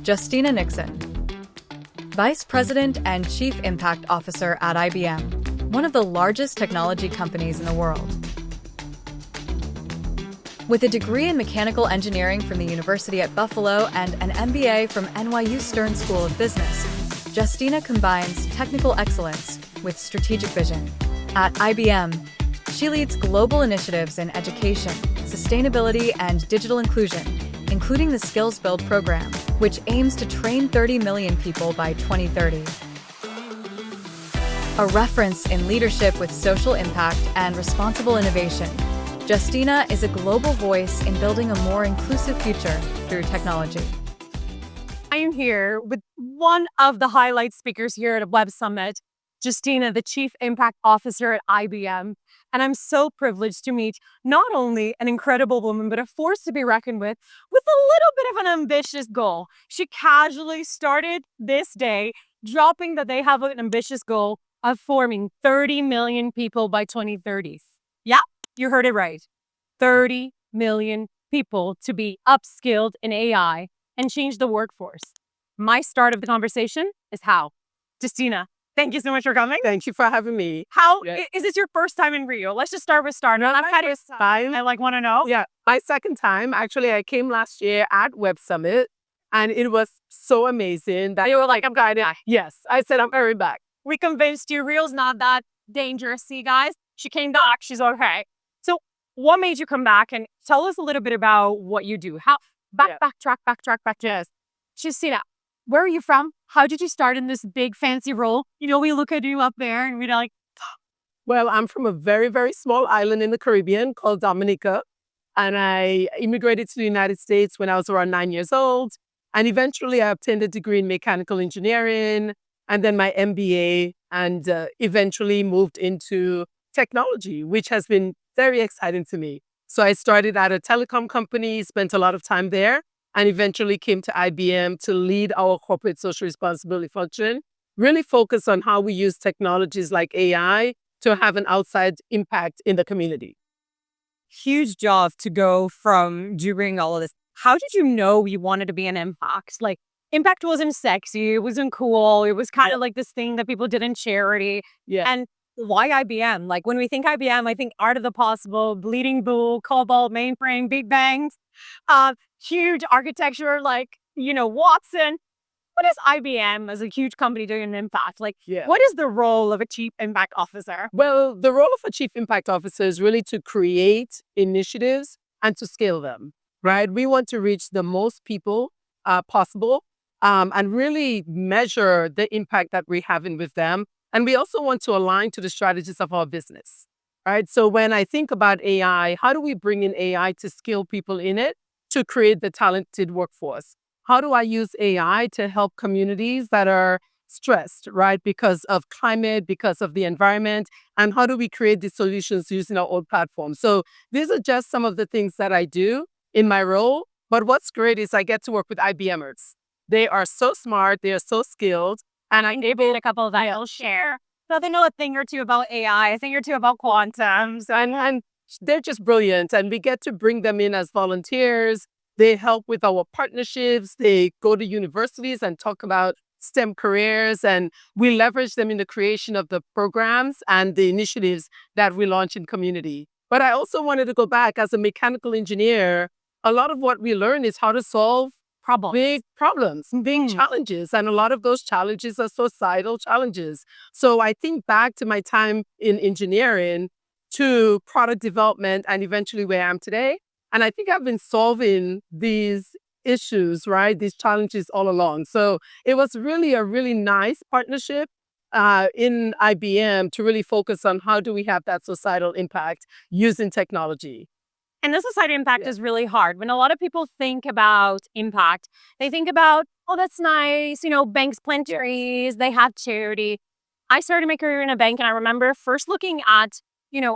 Justina Nixon, Vice President and Chief Impact Officer at IBM, one of the largest technology companies in the world. With a degree in mechanical engineering from the University at Buffalo and an MBA from NYU Stern School of Business, Justina combines technical excellence with strategic vision. At IBM, she leads global initiatives in education, sustainability, and digital inclusion, including the Skills Build program, which aims to train 30 million people by 2030. A reference in leadership with social impact and responsible innovation, Justina is a global voice in building a more inclusive future through technology. I am here with one of the highlight speakers here at Web Summit, Justina, the Chief Impact Officer at IBM. And I'm so privileged to meet not only an incredible woman, but a force to be reckoned with a little bit of an ambitious goal. She casually started this day dropping that they have an ambitious goal of forming 30 million people by 2030. Yeah, you heard it right. 30 million people to be upskilled in AI and change the workforce. My start of the conversation is how. Justina, thank you so much for coming. Thank you for having me. Is this your first time in Rio? Let's just start with start. No, my first time. I want to know. Yeah, my second time. Actually, I came last year at Web Summit, and it was so amazing that You were like, I'm going to. yes, I said I'm very back. We convinced you Rio's not that dangerous. See, guys, she came back. She's okay. So what made you come back? And tell us a little bit about what you do. Backtrack. Yes. Justina, where are you from? How did you start in this big fancy role? You know, we look at you up there and we're like, Well, I'm from a very, very small island in the Caribbean called Dominica, and I immigrated to the United States when I was around 9 years old. And eventually, I obtained a degree in mechanical engineering, and then my MBA, and eventually moved into technology, which has been very exciting to me. So I started at a telecom company, spent a lot of time there, and eventually came to IBM to lead our corporate social responsibility function, really focus on how we use technologies like AI to have an outside impact in the community. huge job to go from doing all of this. How did you know you wanted to be an impact? Like, impact wasn't sexy, it wasn't cool, it was kind of like this thing that people did in charity. Yeah. And why IBM? Like, when we think IBM, I think art of the possible, bleeding bull, cobalt, mainframe, big bangs, huge architecture, like, Watson. What is IBM as a huge company doing an impact? Like, Yeah. what is the role of a chief impact officer? Well, the role of a chief impact officer is really to create initiatives and to scale them, right? We want to reach the most people possible and really measure the impact that we're having with them. And we also want to align to the strategies of our business, right? So when I think about AI, how do we bring in AI to skill people in it to create the talented workforce? How do I use AI to help communities that are stressed, right? Because of climate, because of the environment, and how do we create these solutions using our own platform? So these are just some of the things that I do in my role. But what's great is I get to work with IBMers. They are so smart, they are so skilled, and I'm able A couple that I'll share. So they know a thing or two about AI, a thing or two about quantums. and they're just brilliant. And we get to bring them in as volunteers. They help with our partnerships. They go to universities and talk about STEM careers, and we leverage them in the creation of the programs and the initiatives that we launch in community. But I also wanted to go back as a mechanical engineer. A lot of what we learn is how to solve big problems, big challenges. And a lot of those challenges are societal challenges. So I think back to my time in engineering, to product development, and eventually where I am today. And I think I've been solving these issues, right? These challenges all along. So it was really a really nice partnership in IBM to really focus on how do we have that societal impact using technology. And the society impact is really hard. When a lot of people think about impact, they think about, oh, that's nice. Banks plant trees, they have charity. I started my career in a bank, and I remember first looking at,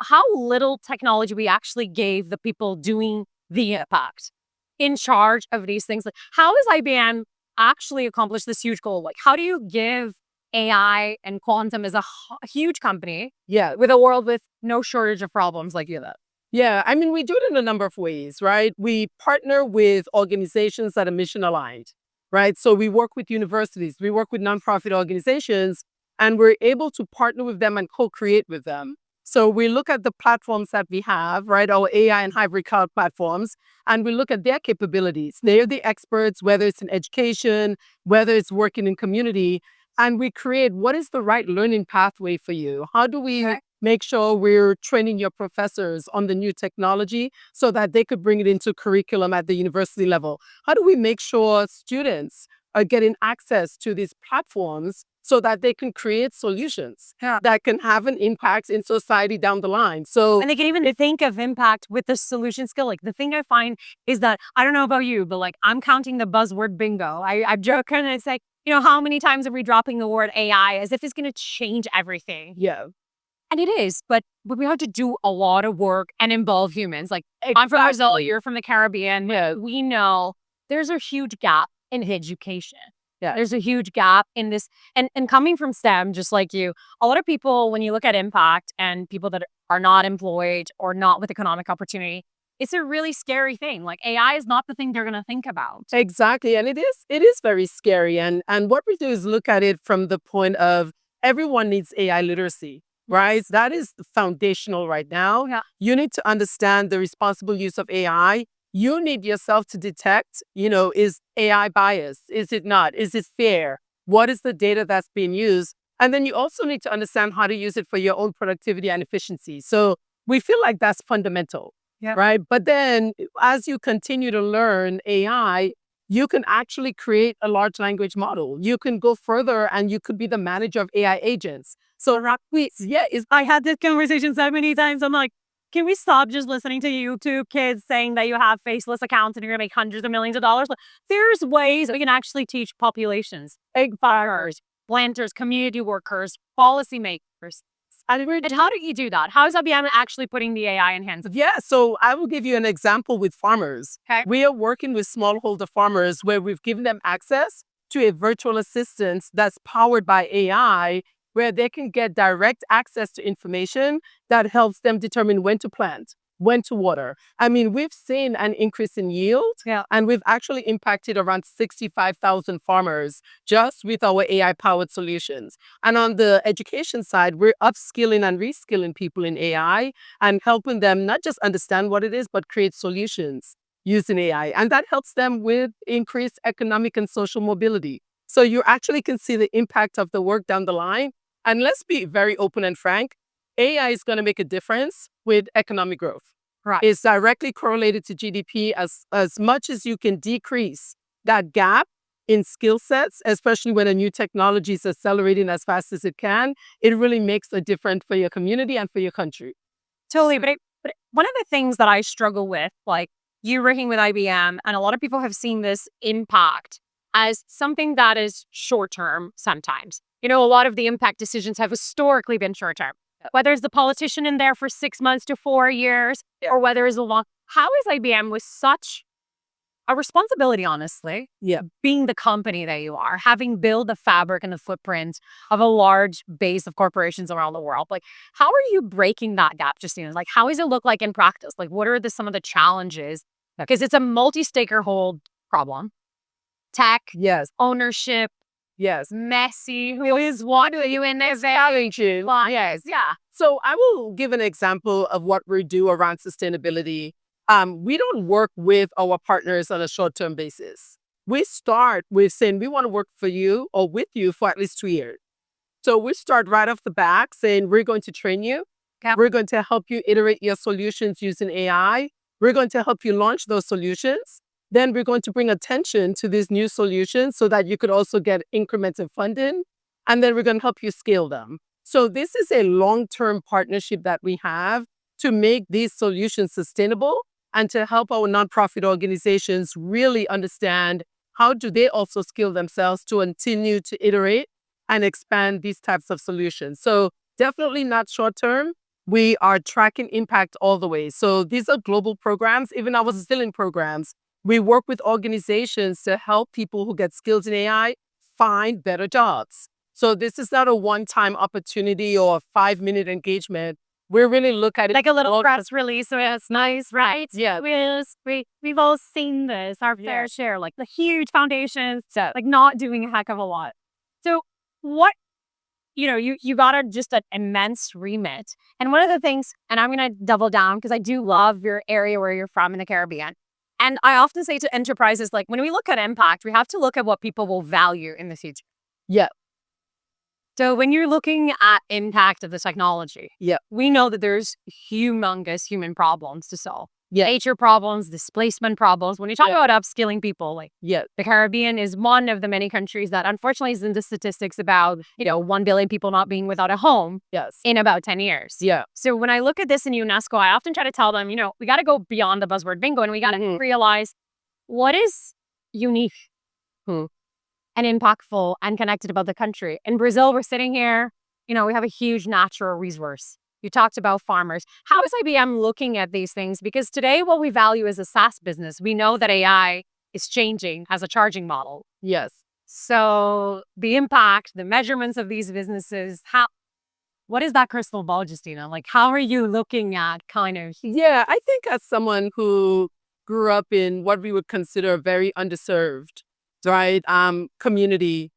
how little technology we actually gave the people doing the impact in charge of these things. Like, how has IBM actually accomplished this huge goal? Like, how do you give AI and quantum as a huge company with a world with no shortage of problems like you have? Yeah, I mean, we do it in a number of ways, right? We partner with organizations that are mission aligned. right? So we work with universities, we work with nonprofit organizations, and we're able to partner with them and co-create with them. So we look at the platforms that we have, right, our AI and hybrid cloud platforms, and we look at their capabilities. They're the experts, whether it's in education, whether it's working in community, and we create what is the right learning pathway for you? How do we make sure we're training your professors on the new technology so that they could bring it into curriculum at the university level? How do we make sure students are getting access to these platforms so that they can create solutions that can have an impact in society down the line? So, And they can even think of impact with the solution skill. Like the thing I find is that I don't know about you, but like I'm counting the buzzword bingo. I'm joking and it's like, how many times are we dropping the word AI as if it's going to change everything? yeah, And it is, but we have to do a lot of work and involve humans. Like I'm from Brazil, you're from the Caribbean. Yeah. We know there's a huge gap in education. Yeah. There's a huge gap in this. And coming from STEM, just like you, a lot of people, when you look at impact and people that are not employed or not with economic opportunity, it's a really scary thing. Like AI is not the thing they're going to think about. Exactly. And it is very scary. And what we do is look at it from the point of everyone needs AI literacy, right? That is foundational right now. Yeah. You need to understand the responsible use of AI. You need yourself to detect, is AI biased? Is it not? Is it fair? What is the data that's being used? And then you also need to understand how to use it for your own productivity and efficiency. So we feel like that's fundamental. Yeah. Right. But then as you continue to learn AI, you can actually create a large language model. You can go further and you could be the manager of AI agents. So I had this conversation so many times. I'm like, can we stop just listening to YouTube kids saying that you have faceless accounts and you're gonna make hundreds of millions of dollars? Like, there's ways we can actually teach populations, egg farmers, planters, community workers, policymakers. And how do you do that? How is IBM actually putting the AI in hands of? Yeah, so I will give you an example with farmers. Okay. We are working with smallholder farmers where we've given them access to a virtual assistant that's powered by AI, where they can get direct access to information that helps them determine when to plant, when to water. I mean, we've seen an increase in yield, and we've actually impacted around 65,000 farmers just with our AI-powered solutions. And on the education side, we're upskilling and reskilling people in AI and helping them not just understand what it is, but create solutions using AI. And that helps them with increased economic and social mobility. So you actually can see the impact of the work down the line. And let's be very open and frank, AI is going to make a difference with economic growth. Right. It's directly correlated to GDP. As much as you can decrease that gap in skill sets, especially when a new technology is accelerating as fast as it can, it really makes a difference for your community and for your country. Totally. But one of the things that I struggle with, like you working with IBM, and a lot of people have seen this impact as something that is short term sometimes. A lot of the impact decisions have historically been short term. Whether it's the politician in there for 6 months to 4 years, or whether it's a long. How is IBM with such a responsibility, honestly, being the company that you are, having built the fabric and the footprint of a large base of corporations around the world? Like, how are you breaking that gap, Justina? Like, how does it look like in practice? Like, what are some of the challenges? Because it's a multi-stakeholder problem. Tech, Yes, ownership, yes. messy. Who is what are you in this? Yes, yeah. So I will give an example of what we do around sustainability. We don't work with our partners on a short-term basis. We start with saying we want to work for you or with you for at least 2 years. So we start right off the bat saying we're going to train you. Okay. We're going to help you iterate your solutions using AI. We're going to help you launch those solutions. Then we're going to bring attention to these new solutions so that you could also get incremental funding. And then we're going to help you scale them. So this is a long-term partnership that we have to make these solutions sustainable and to help our nonprofit organizations really understand how do they also skill themselves to continue to iterate and expand these types of solutions. So definitely not short-term. We are tracking impact all the way. So these are global programs, even our skilling programs. We work with organizations to help people who get skills in AI find better jobs. So this is not a one-time opportunity or a 5-minute engagement. we really look at it Like a little long- press release, so it's nice, right? Yeah. We've all seen this, our fair share, like the huge foundations, like not doing a heck of a lot. So what, you got just an immense remit. And one of the things, and I'm going to double down because I do love your area where you're from in the Caribbean. And I often say to enterprises, like when we look at impact, we have to look at what people will value in the future. Yeah. So when you're looking at impact of the technology, Yeah. we know that there's humongous human problems to solve. Yeah. Nature problems, displacement problems. When you talk about upskilling people, like Yeah. the Caribbean is one of the many countries that unfortunately is in the statistics about, 1 billion people not being without a home Yes. in about 10 years. Yeah. So when I look at this in UNESCO, I often try to tell them, we got to go beyond the buzzword bingo and we got to realize what is unique and impactful and connected about the country. In Brazil, we're sitting here, we have a huge natural resource. You talked about farmers. How is IBM looking at these things? Because today, what we value is a SaaS business. We know that AI is changing as a charging model. Yes. So the impact, the measurements of these businesses, what is that crystal ball, Justina? Like, how are you looking at kind of? Yeah, I think as someone who grew up in what we would consider a very underserved, right, community,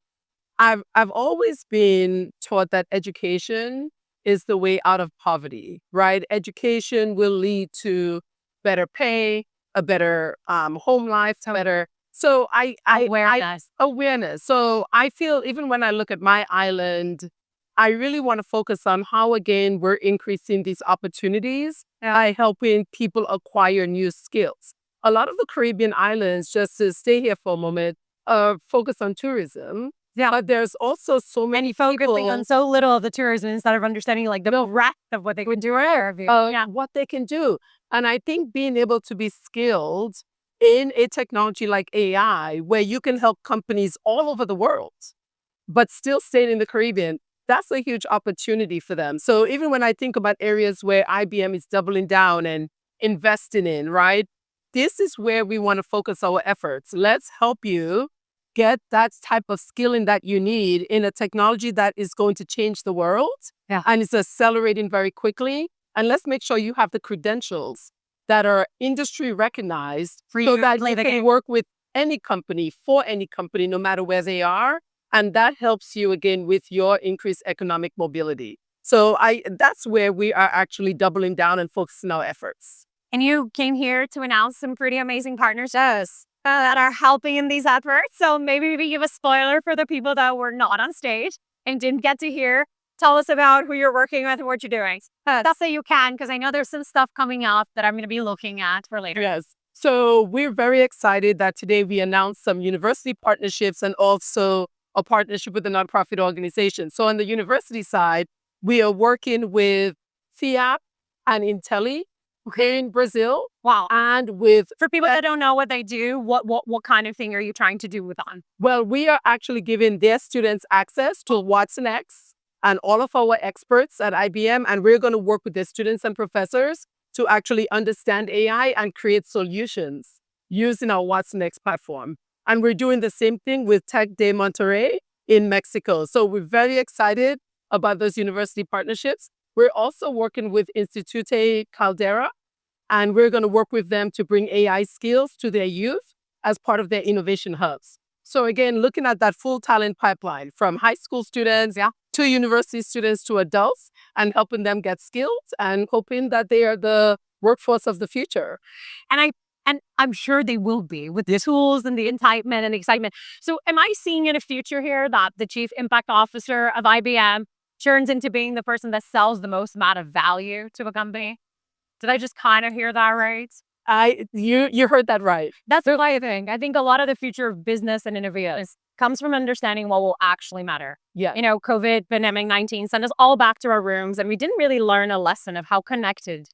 I've always been taught that education is the way out of poverty, right? Education will lead to better pay, a better home life, better. So awareness. So I feel even when I look at my island, I really want to focus on how, again, we're increasing these opportunities by helping people acquire new skills. A lot of the Caribbean islands, just to stay here for a moment, focus on tourism. Yeah. But there's also so many Focusing people on so little of the tourism instead of understanding like the breadth of what they can do what they can do. And I think being able to be skilled in a technology like AI, where you can help companies all over the world, but still staying in the Caribbean, that's a huge opportunity for them. So even when I think about areas where IBM is doubling down and investing in, right? This is where we want to focus our efforts. Let's help you get that type of skilling that you need in a technology that is going to change the world and is accelerating very quickly. And let's make sure you have the credentials that are industry recognized so that you can work with any company, for any company, no matter where they are. And that helps you, again, with your increased economic mobility. So that's where we are actually doubling down and focusing our efforts. And you came here to announce some pretty amazing partnerships that are helping in these efforts. So maybe we give a spoiler for the people that were not on stage and didn't get to hear. Tell us about who you're working with and what you're doing. That's that you can, because I know there's some stuff coming up that I'm going to be looking at for later. Yes. So we're very excited that today we announced some university partnerships and also a partnership with a nonprofit organization. So on the university side, we are working with FIAP and Intelli here in Brazil. Wow. And with... For people that don't know what they do, what kind of thing are you trying to do with them? Well, we are actually giving their students access to Watson X and all of our experts at IBM. And we're going to work with their students and professors to actually understand AI and create solutions using our Watson X platform. And we're doing the same thing with Tec de Monterrey in Mexico. So we're very excited about those university partnerships. We're also working with Institute Caldera, and we're going to work with them to bring AI skills to their youth as part of their innovation hubs. So again, looking at that full talent pipeline from high school students to university students to adults and helping them get skills and hoping that they are the workforce of the future. And I'm sure they will be with the tools and the enticement and excitement. So am I seeing in a future here that the Chief Impact Officer of IBM turns into being the person that sells the most amount of value to a company? Did I just kind of hear that right? You heard that right. That's what I think. I think a lot of the future of business and innovation comes from understanding what will actually matter. Yeah. COVID, pandemic 19 sent us all back to our rooms and we didn't really learn a lesson of how connected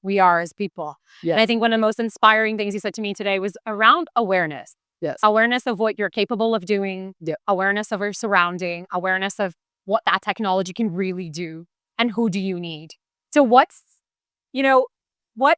we are as people. Yes. And I think one of the most inspiring things you said to me today was around awareness. Yes. Awareness of what you're capable of doing, Yeah. awareness of your surrounding, awareness of what that technology can really do and who do you need. So what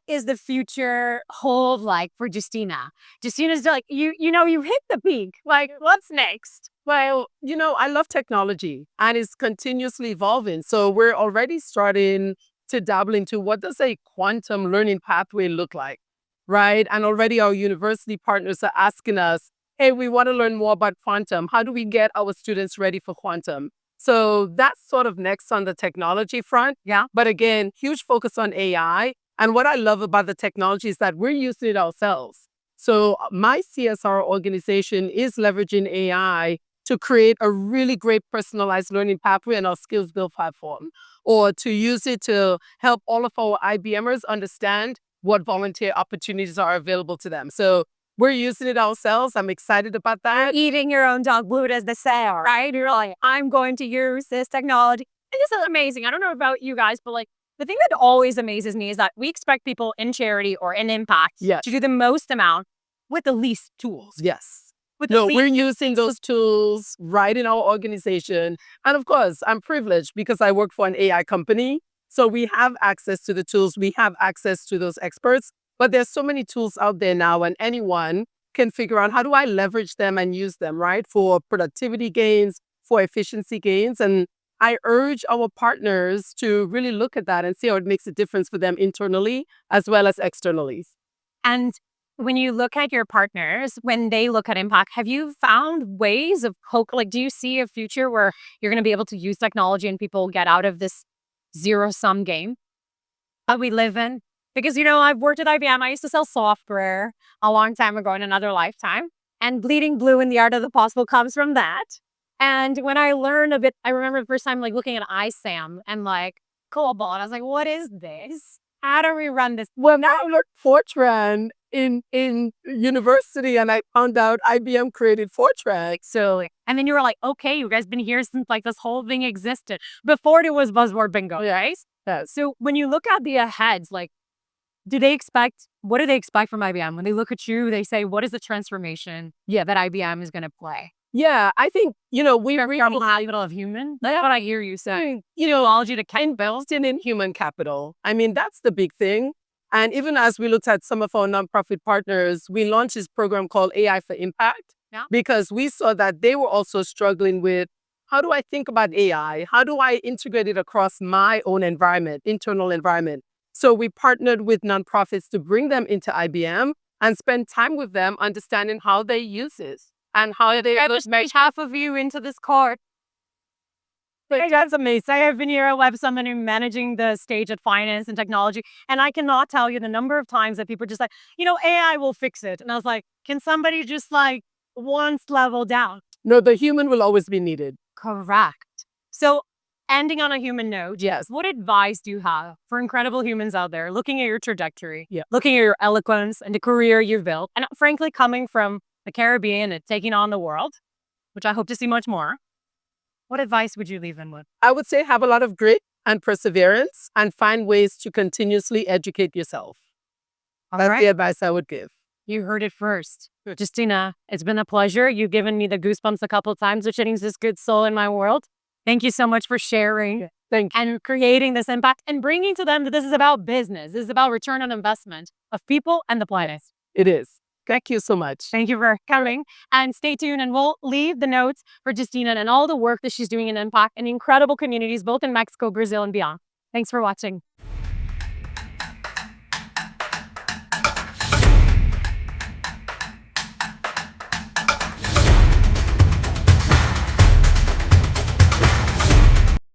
is the future hold like for Justina? Justina's like, you hit the peak. Like, what's next? Well, I love technology and it's continuously evolving. So we're already starting to dabble into what does a quantum learning pathway look like, right? And already our university partners are asking us, hey, we want to learn more about quantum. How do we get our students ready for quantum? So that's sort of next on the technology front. Yeah. But again, huge focus on AI. And what I love about the technology is that we're using it ourselves. So my CSR organization is leveraging AI to create a really great personalized learning pathway in our skills build platform, or to use it to help all of our IBMers understand what volunteer opportunities are available to them. So we're using it ourselves. I'm excited about that. Eating your own dog food, as they say, right? You're like, I'm going to use this technology. And this is amazing. I don't know about you guys, but like the thing that always amazes me is that we expect people in charity or in impact Yes. to do the most amount with the least tools. Yes. With No, the we're using those tools right in our organization. And of course, I'm privileged because I work for an AI company. So we have access to the tools. We have access to those experts. But there's so many tools out there now, and anyone can figure out how do I leverage them and use them, right? For productivity gains, for efficiency gains. And I urge our partners to really look at that and see how it makes a difference for them internally as well as externally. And when you look at your partners, when they look at impact, have you found ways of like, do you see a future where you're going to be able to use technology and people get out of this zero-sum game that we live in? Because, I've worked at IBM. I used to sell software a long time ago in another lifetime. And bleeding blue in the art of the possible comes from that. And when I learned a bit, I remember the first time like looking at ISAM and like COBOL. And I was like, what is this? How do we run this? Well, now I learned Fortran in university, and I found out IBM created Fortran. So, and then you were like, okay, you guys been here since like this whole thing existed before it was buzzword bingo, right? Yes. So when you look at the aheads, like, what do they expect from IBM? When they look at you, they say, what is the transformation that IBM is going to play? Yeah, I think, we really capital of human. That's what I hear you saying. technology to invest in human capital. I mean, that's the big thing. And even as we looked at some of our nonprofit partners, we launched this program called AI for Impact because we saw that they were also struggling with, how do I think about AI? How do I integrate it across my own environment, internal environment? So we partnered with nonprofits to bring them into IBM and spend time with them understanding how they use it and how they make half of you into this court. That's amazing. I have been here at Web Summit and managing the stage at finance and technology. And I cannot tell you the number of times that people are just like, AI will fix it. And I was like, can somebody just like once level down? No, the human will always be needed. Correct. So ending on a human note, yes. What advice do you have for incredible humans out there looking at your trajectory, Yeah. looking at your eloquence and the career you've built, and frankly, coming from the Caribbean and taking on the world, which I hope to see much more? What advice would you leave them with? I would say have a lot of grit and perseverance and find ways to continuously educate yourself. That's the advice I would give. You heard it first. Justina, it's been a pleasure. You've given me the goosebumps a couple of times, which means this good soul in my world. Thank you so much for sharing and creating this impact and bringing to them that this is about business. This is about return on investment of people and the planet. It is. Thank you so much. Thank you for coming. And stay tuned, and we'll leave the notes for Justina and all the work that she's doing in impact and incredible communities, both in Mexico, Brazil, and beyond. Thanks for watching.